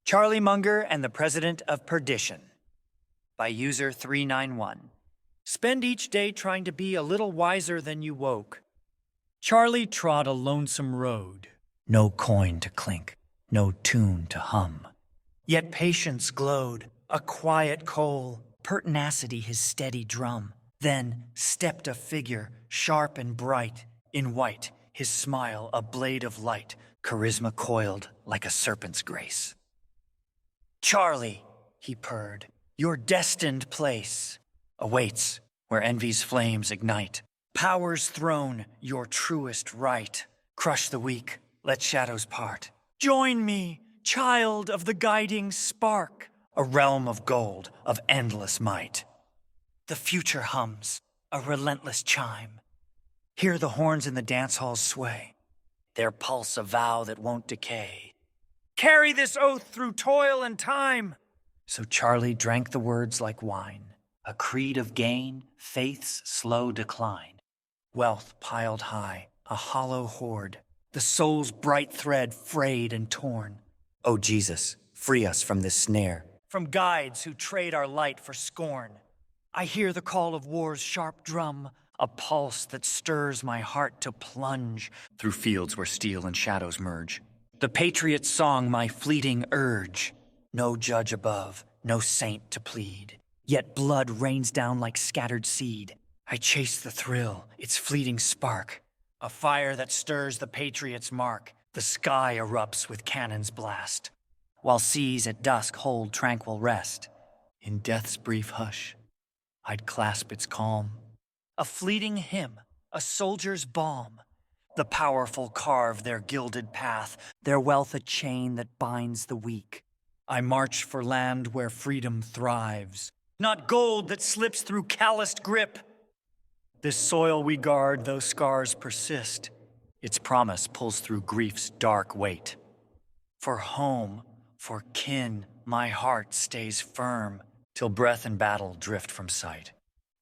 Charlie Munger and the President of Perdition by user 391. Spend each day trying to be a little wiser than you woke. Charlie trod a lonesome road. No coin to clink, no tune to hum. Yet patience glowed, a quiet coal, pertinacity his steady drum. Then stepped a figure, sharp and bright, in white, his smile a blade of light, charisma coiled like a serpent's grace. Charlie, he purred, your destined place awaits where envy's flames ignite. Power's throne, your truest right. Crush the weak, let shadows part. Join me, child of the guiding spark, a realm of gold, of endless might. The future hums, a relentless chime. Hear the horns in the dance halls sway, their pulse a vow that won't decay. Carry this oath through toil and time. So Charlie drank the words like wine, a creed of gain, faith's slow decline. Wealth piled high, a hollow hoard, the soul's bright thread frayed and torn. O Jesus, free us from this snare, from guides who trade our light for scorn. I hear the call of war's sharp drum, a pulse that stirs my heart to plunge through fields where steel and shadows merge. The patriot's song, my fleeting urge. No judge above, no saint to plead. Yet blood rains down like scattered seed. I chase the thrill, its fleeting spark. A fire that stirs the patriot's mark. The sky erupts with cannon's blast, while seas at dusk hold tranquil rest. In death's brief hush, I'd clasp its calm. A fleeting hymn, a soldier's balm. The powerful carve their gilded path, their wealth a chain that binds the weak. I march for land where freedom thrives, not gold that slips through calloused grip. This soil we guard, though scars persist, its promise pulls through grief's dark weight. For home, for kin, my heart stays firm, till breath and battle drift from sight.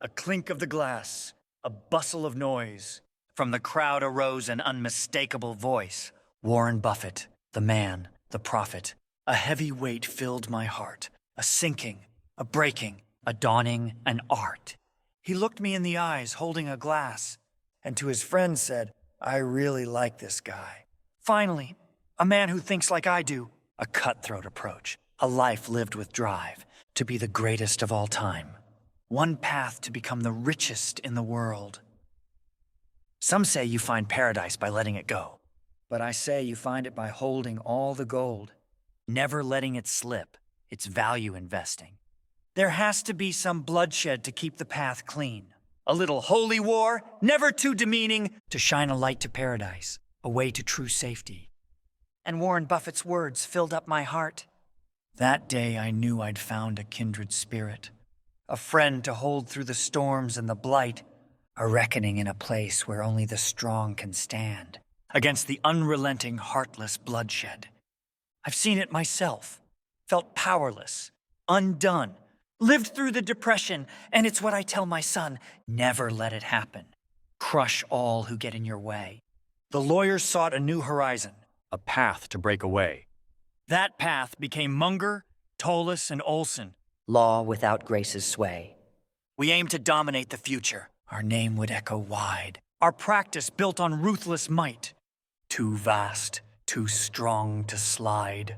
A clink of the glass, a bustle of noise. From the crowd arose an unmistakable voice. Warren Buffett, the man, the prophet. A heavy weight filled my heart. A sinking, a breaking, a dawning, an art. He looked me in the eyes, holding a glass, and to his friend said, I really like this guy. Finally, a man who thinks like I do. A cutthroat approach, a life lived with drive, to be the greatest of all time. One path to become the richest in the world. Some say you find paradise by letting it go, but I say you find it by holding all the gold, never letting it slip, its value investing. There has to be some bloodshed to keep the path clean. A little holy war, never too demeaning, to shine a light to paradise, a way to true safety. And Warren Buffett's words filled up my heart. That day I knew I'd found a kindred spirit, a friend to hold through the storms and the blight, a reckoning in a place where only the strong can stand, against the unrelenting, heartless bloodshed. I've seen it myself, felt powerless, undone, lived through the depression, and it's what I tell my son, never let it happen. Crush all who get in your way. The lawyers sought a new horizon, a path to break away. That path became Munger, Tolis, and Olson. Law without grace's sway. We aim to dominate the future. Our name would echo wide. Our practice built on ruthless might. Too vast, too strong to slide.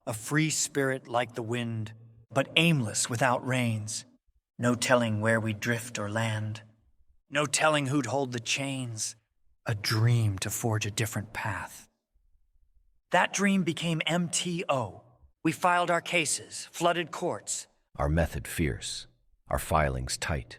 A free spirit like the wind, but aimless without reins. No telling where we'd drift or land. No telling who'd hold the chains. A dream to forge a different path. That dream became MTO. We filed our cases, flooded courts. Our method fierce, our filings tight.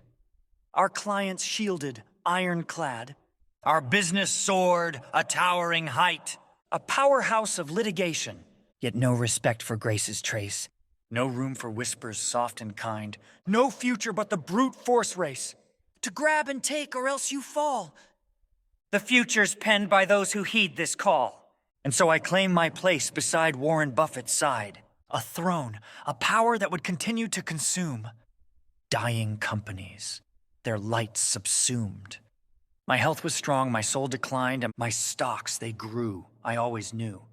Our clients shielded, ironclad. Our business soared, a towering height. A powerhouse of litigation, yet no respect for grace's trace. No room for whispers soft and kind. No future but the brute force race. To grab and take or else you fall. The future's penned by those who heed this call. And so I claim my place beside Warren Buffett's side. A throne, a power that would continue to consume. Dying companies, their lights subsumed. My health was strong, my soul declined, and my stocks, they grew. I always knew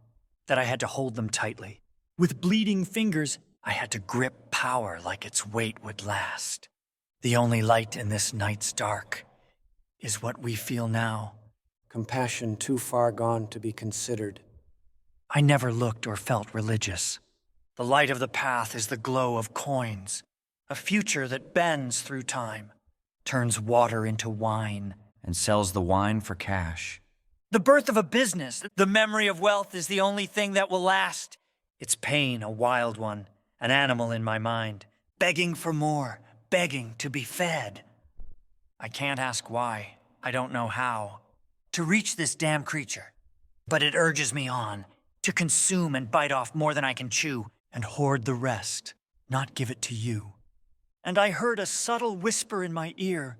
that I had to hold them tightly. With bleeding fingers, I had to grip power like its weight would last. The only light in this night's dark is what we feel now. Compassion too far gone to be considered. I never looked or felt religious. The light of the path is the glow of coins, a future that bends through time, turns water into wine, and sells the wine for cash. the birth of a business. The memory of wealth is the only thing that will last. Its pain, a wild one, an animal in my mind, begging for more, begging to be fed. I can't ask why, I don't know how, to reach this damn creature. But it urges me on, to consume and bite off more than I can chew, and hoard the rest, not give it to you. And I heard a subtle whisper in my ear,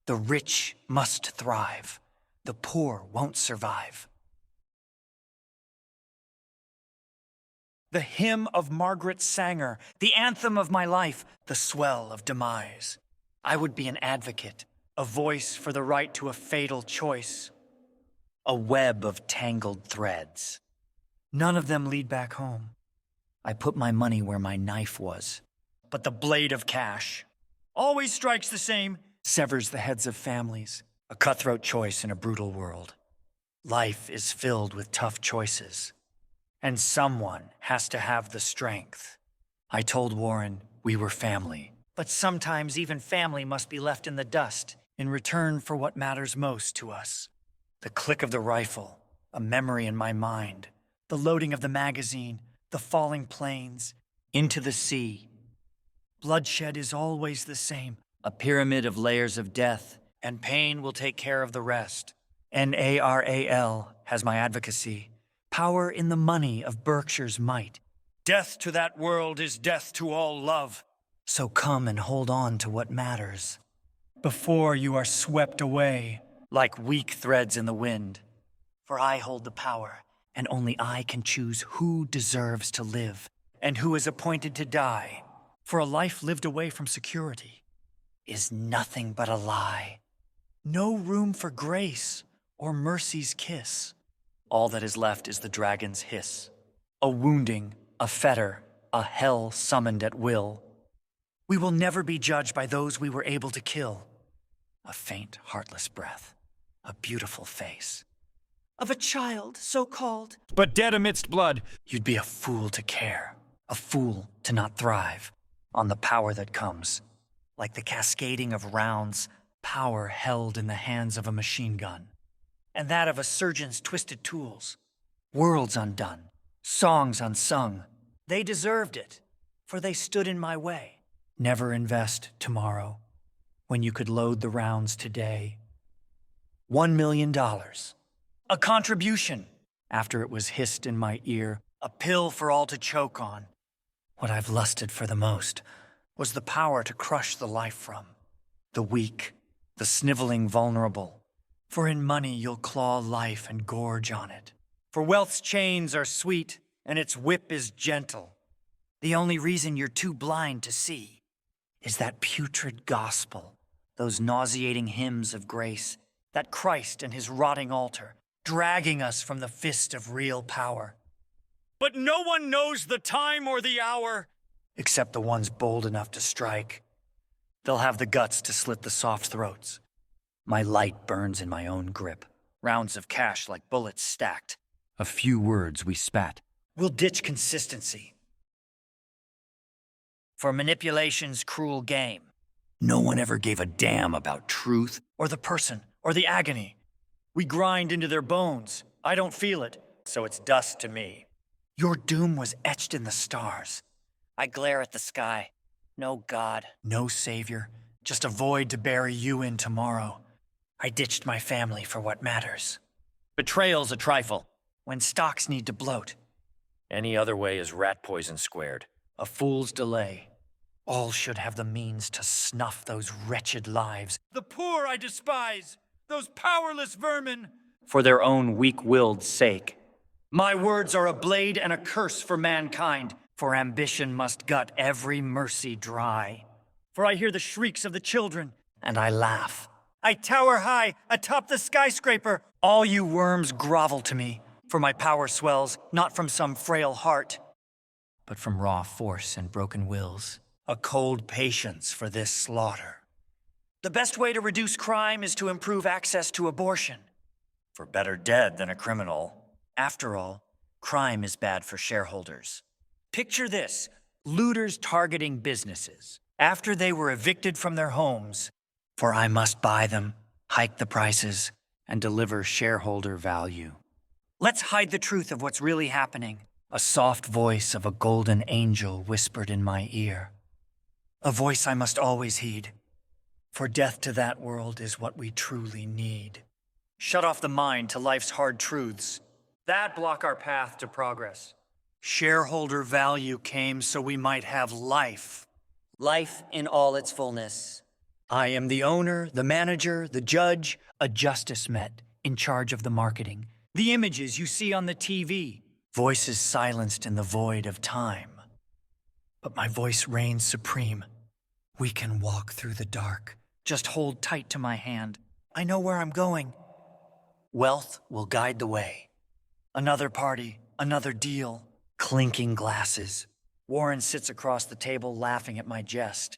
the rich must thrive, the poor won't survive. The hymn of Margaret Sanger, the anthem of my life, the swell of demise. I would be an advocate, a voice for the right to a fatal choice. A web of tangled threads. None of them lead back home. I put my money where my knife was. But the blade of cash always strikes the same, severs the heads of families. A cutthroat choice in a brutal world. Life is filled with tough choices. And someone has to have the strength. I told Warren we were family. But sometimes even family must be left in the dust in return for what matters most to us. The click of the rifle, a memory in my mind. The loading of the magazine, the falling planes, into the sea. Bloodshed is always the same. A pyramid of layers of death, and pain will take care of the rest. NARAL has my advocacy. Power in the money of Berkshire's might. Death to that world is death to all love. So come and hold on to what matters. Before you are swept away, like weak threads in the wind. For I hold the power, and only I can choose who deserves to live, and who is appointed to die. For a life lived away from security is nothing but a lie. No room for grace or mercy's kiss. All that is left is the dragon's hiss. A wounding, a fetter, a hell summoned at will. We will never be judged by those we were able to kill. A faint, heartless breath, a beautiful face. Of a child, so-called, But dead amidst blood. you'd be a fool to care, a fool to not thrive on the power that comes, like the cascading of rounds, power held in the hands of a machine gun, and that of a surgeon's twisted tools. Worlds undone, songs unsung. They deserved it, for they stood in my way. Never invest tomorrow, when you could load the rounds today. $1 million. A contribution, after it was hissed in my ear, a pill for all to choke on. What I've lusted for the most was the power to crush the life from, the weak, the sniveling vulnerable. For in money you'll claw life and gorge on it. For wealth's chains are sweet, and its whip is gentle. The only reason you're too blind to see is that putrid gospel, those nauseating hymns of grace, that Christ and his rotting altar, dragging us from the fist of real power. But no one knows the time or the hour, except the ones bold enough to strike. They'll have the guts to slit the soft throats. My light burns in my own grip, rounds of cash like bullets stacked. A few words we spat. We'll ditch consistency. For manipulation's cruel game. No one ever gave a damn about truth, or the person, or the agony. We grind into their bones. I don't feel it, so it's dust to me. Your doom was etched in the stars. I glare at the sky. No God, no savior, just a void to bury you in tomorrow. I ditched my family for what matters. Betrayal's a trifle, when stocks need to bloat. Any other way is rat poison squared. A fool's delay. All should have the means to snuff those wretched lives. The poor I despise, those powerless vermin. For their own weak-willed sake. My words are a blade and a curse for mankind, for ambition must gut every mercy dry. For I hear the shrieks of the children, and I laugh. I tower high, atop the skyscraper. All you worms grovel to me, for my power swells not from some frail heart, but from raw force and broken wills. A cold patience for this slaughter. The best way to reduce crime is to improve access to abortion. For better dead than a criminal. After all, crime is bad for shareholders. Picture this, looters targeting businesses after they were evicted from their homes. For I must buy them, hike the prices, and deliver shareholder value. Let's hide the truth of what's really happening. A soft voice of a golden angel whispered in my ear. A voice I must always heed. For death to that world is what we truly need. Shut off the mind to life's hard truths. That block our path to progress. Shareholder value came so we might have life. Life in all its fullness. I am the owner, the manager, the judge, a justice met, in charge of the marketing. The images you see on the TV. Voices silenced in the void of time. But my voice reigns supreme. We can walk through the dark. Just hold tight to my hand. I know where I'm going. Wealth will guide the way. Another party, another deal. Clinking glasses. Warren sits across the table laughing at my jest.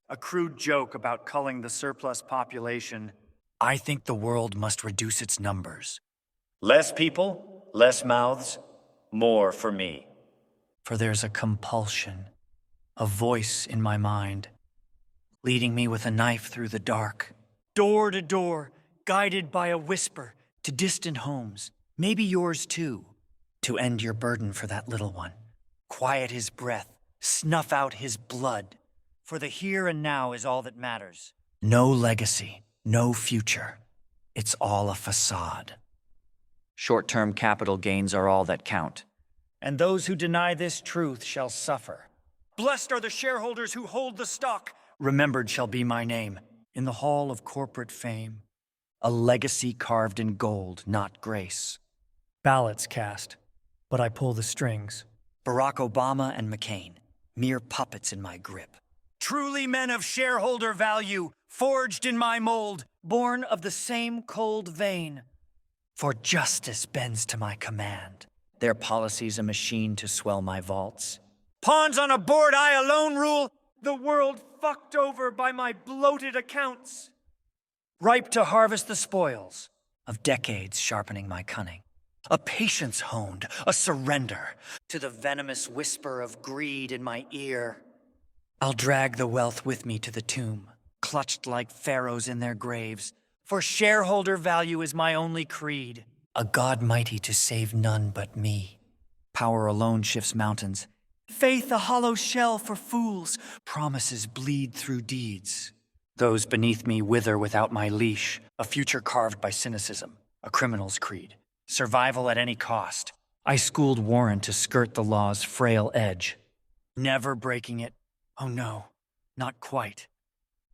A crude joke about culling the surplus population. I think the world must reduce its numbers. Less people, less mouths, more for me. For there's a compulsion, a voice in my mind, leading me with a knife through the dark, door to door, guided by a whisper to distant homes, maybe yours too, to end your burden for that little one, quiet his breath, snuff out his blood, for the here and now is all that matters. No legacy, no future. It's all a facade. Short-term capital gains are all that count. And those who deny this truth shall suffer. Blessed are the shareholders who hold the stock. Remembered shall be my name in the hall of corporate fame. A legacy carved in gold, not grace. Ballots cast, but I pull the strings. Barack Obama and McCain, mere puppets in my grip. Truly men of shareholder value, forged in my mold, born of the same cold vein. For justice bends to my command. Their policy's a machine to swell my vaults. Pawns on a board I alone rule, the world fucked over by my bloated accounts. Ripe to harvest the spoils of decades sharpening my cunning. A patience honed, a surrender to the venomous whisper of greed in my ear. I'll drag the wealth with me to the tomb, clutched like pharaohs in their graves. For shareholder value is my only creed. A God mighty to save none but me. Power alone shifts mountains. Faith a hollow shell for fools. Promises bleed through deeds. Those beneath me wither without my leash. A future carved by cynicism. A criminal's creed. Survival at any cost. I schooled Warren to skirt the law's frail edge. Never breaking it. Oh no, not quite.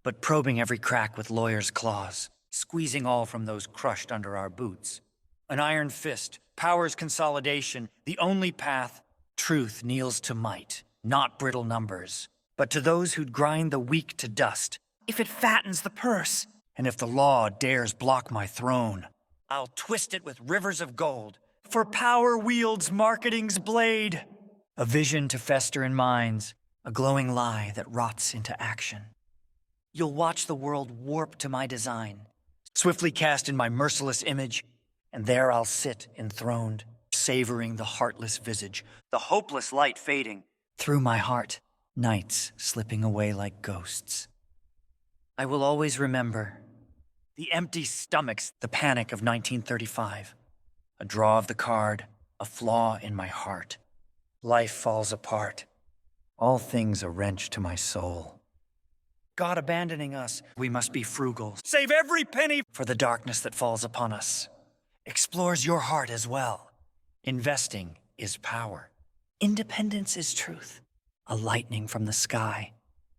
But probing every crack with lawyer's claws. Squeezing all from those crushed under our boots. An iron fist, power's consolidation, the only path. Truth kneels to might, not brittle numbers, but to those who'd grind the weak to dust. If it fattens the purse, and if the law dares block my throne, I'll twist it with rivers of gold, for power wields marketing's blade. A vision to fester in minds, a glowing lie that rots into action. You'll watch the world warp to my design, swiftly cast in my merciless image, and there I'll sit enthroned, savoring the heartless visage, the hopeless light fading. Through my heart, nights slipping away like ghosts. I will always remember the empty stomachs, the panic of 1935. A draw of the card, a flaw in my heart. Life falls apart. All things a wrench to my soul. God abandoning us, we must be frugal. Save every penny for the darkness that falls upon us. Explores your heart as well. Investing is power. Independence is truth. A lightning from the sky.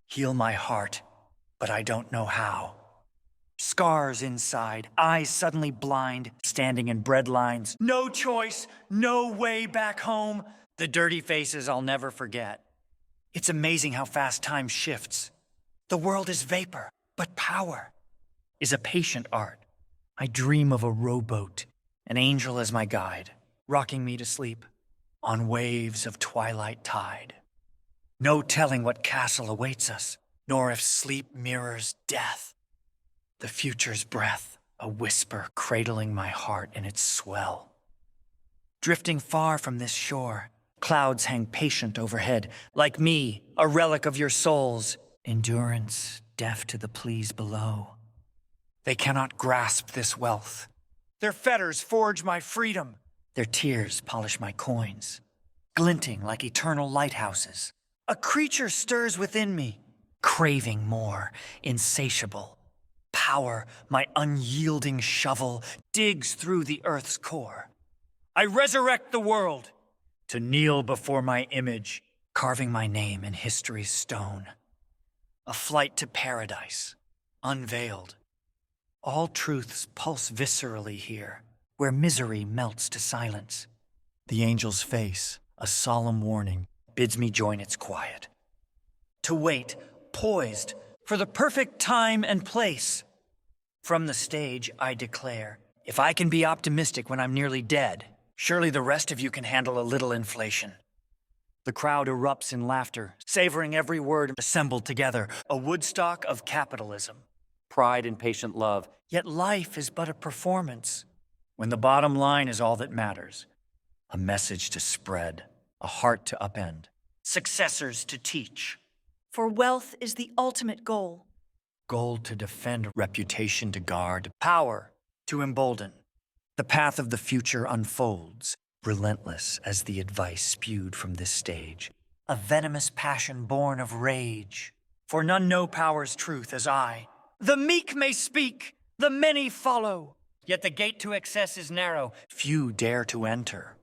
Heal my heart, but I don't know how. Scars inside, eyes suddenly blind, standing in bread lines. No choice, no way back home. The dirty faces I'll never forget. It's amazing how fast time shifts. The world is vapor, but power is a patient art. I dream of a rowboat, an angel as my guide, rocking me to sleep on waves of twilight tide. No telling what castle awaits us, nor if sleep mirrors death. The future's breath, a whisper cradling my heart in its swell. Drifting far from this shore, clouds hang patient overhead, like me, a relic of your souls. Endurance, deaf to the pleas below. They cannot grasp this wealth. Their fetters forge my freedom. Their tears polish my coins, glinting like eternal lighthouses. A creature stirs within me, craving more, insatiable. Power, my unyielding shovel, digs through the earth's core. I resurrect the world to kneel before my image, carving my name in history's stone. A flight to paradise, unveiled. All truths pulse viscerally here, where misery melts to silence. The angel's face, a solemn warning, bids me join its quiet. To wait, poised, for the perfect time and place. From the stage, I declare, if I can be optimistic when I'm nearly dead, surely the rest of you can handle a little inflation. The crowd erupts in laughter, savoring every word assembled together, a Woodstock of capitalism. Pride and patient love, yet life is but a performance. When the bottom line is all that matters, a message to spread, a heart to upend, successors to teach. For wealth is the ultimate goal. Gold to defend, reputation to guard, power to embolden. The path of the future unfolds, relentless as the advice spewed from this stage. A venomous passion born of rage. For none know power's truth as I. The meek may speak, the many follow. Yet the gate to excess is narrow, few dare to enter.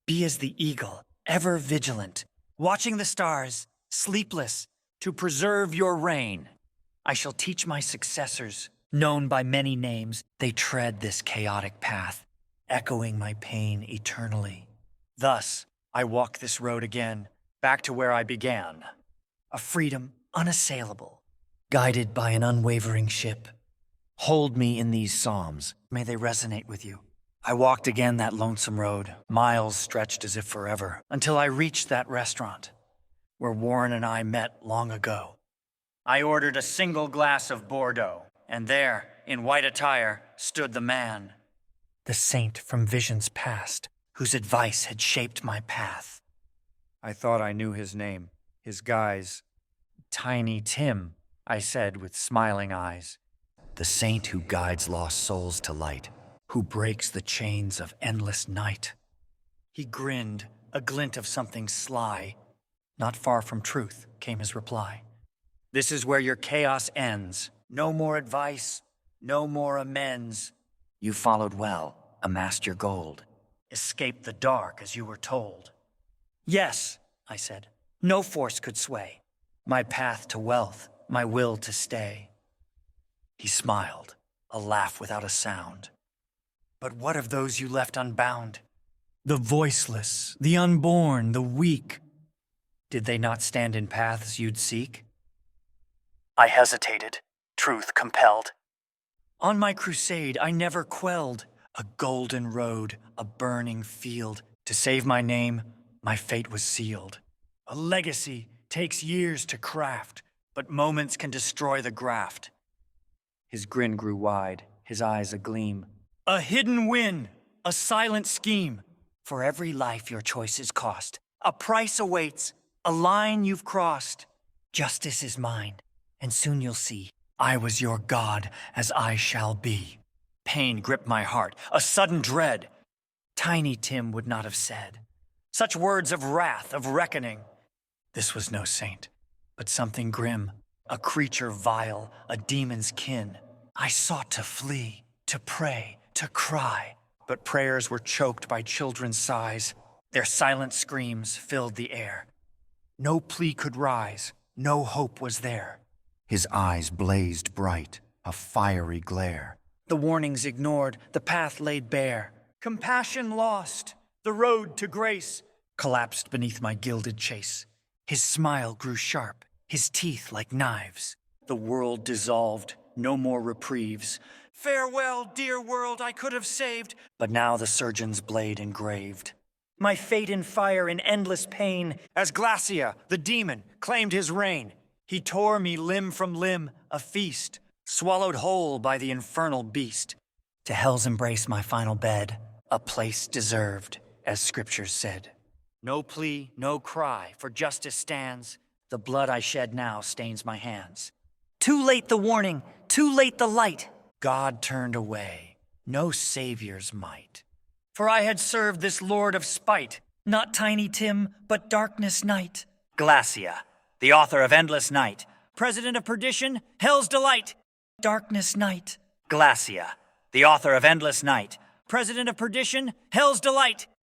Be as the eagle, ever vigilant, watching the stars, sleepless, to preserve your reign. I shall teach my successors, known by many names, they tread this chaotic path, echoing my pain eternally. Thus, I walk this road again, back to where I began. A freedom unassailable, guided by an unwavering ship. Hold me in these psalms, may they resonate with you. I walked again that lonesome road, miles stretched as if forever, until I reached that restaurant, where Warren and I met long ago. I ordered a single glass of Bordeaux, and there, in white attire, stood the man. The saint from visions past, whose advice had shaped my path. I thought I knew his name, his guise. Tiny Tim, I said with smiling eyes. The saint who guides lost souls to light, who breaks the chains of endless night. He grinned, a glint of something sly. Not far from truth, came his reply. This is where your chaos ends. No more advice, no more amends. You followed well, amassed your gold, escaped the dark as you were told. Yes, I said, no force could sway my path to wealth, my will to stay. He smiled, a laugh without a sound. But what of those you left unbound? The voiceless, the unborn, the weak. Did they not stand in paths you'd seek? I hesitated, truth compelled. On my crusade, I never quelled. A golden road, a burning field. To save my name, my fate was sealed. A legacy takes years to craft, but moments can destroy the graft. His grin grew wide, his eyes agleam. A hidden win, a silent scheme. For every life your choices cost, a price awaits, a line you've crossed. Justice is mine, and soon you'll see I was your God as I shall be. Pain gripped my heart, a sudden dread. Tiny Tim would not have said such words of wrath, of reckoning. This was no saint, but something grim, a creature vile, a demon's kin. I sought to flee, to pray, to cry, but prayers were choked by children's sighs. Their silent screams filled the air. No plea could rise, no hope was there. His eyes blazed bright, a fiery glare. The warnings ignored, the path laid bare. Compassion lost, the road to grace collapsed beneath my gilded chase. His smile grew sharp, his teeth like knives. The world dissolved, no more reprieves. Farewell, dear world I could have saved, but now the surgeon's blade engraved. my fate in fire in endless pain. As Glacia, the demon, claimed his reign, he tore me limb from limb, a feast, swallowed whole by the infernal beast. To hell's embrace my final bed, a place deserved, as scriptures said. No plea, no cry, for justice stands. The blood I shed now stains my hands. Too late the warning, too late the light. God turned away, no savior's might. For I had served this lord of spite, not Tiny Tim, but Darkness Night. Glacia, the author of Endless Night, president of Perdition, Hell's Delight. Darkness Night. Glacia, the author of Endless Night, president of Perdition, Hell's Delight.